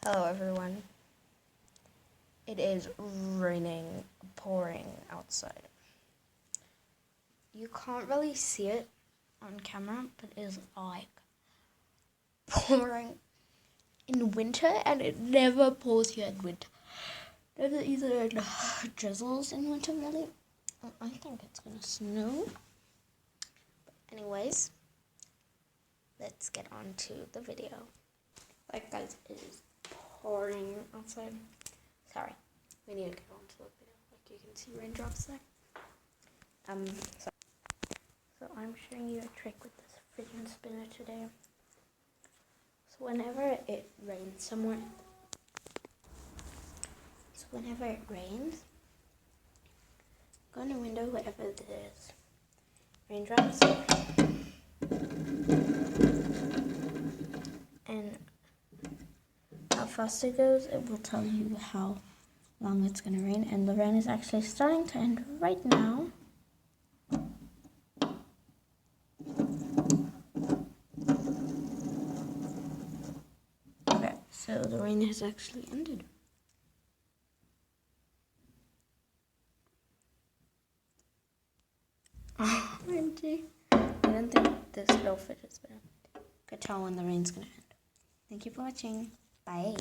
Hello everyone. It is raining, pouring outside. You can't really see it on camera, but it is like pouring in winter, and it never pours here in winter. Never either drizzles in winter really. I think it's gonna snow. But anyways, let's get on to the video. Like guys, it is pouring outside. Sorry, we need to get on to the video. Like you can see raindrops there. So I'm showing you a trick with this fidget spinner today. So whenever it rains, go in a window, whatever it is, raindrops, and how fast it goes, it will tell you how long it's going to rain, and the rain is actually starting to end right now. Okay, so the rain has actually ended. OMG. I don't think this little fidget spinner could tell when the rain's going to end. Thank you for watching. Bye.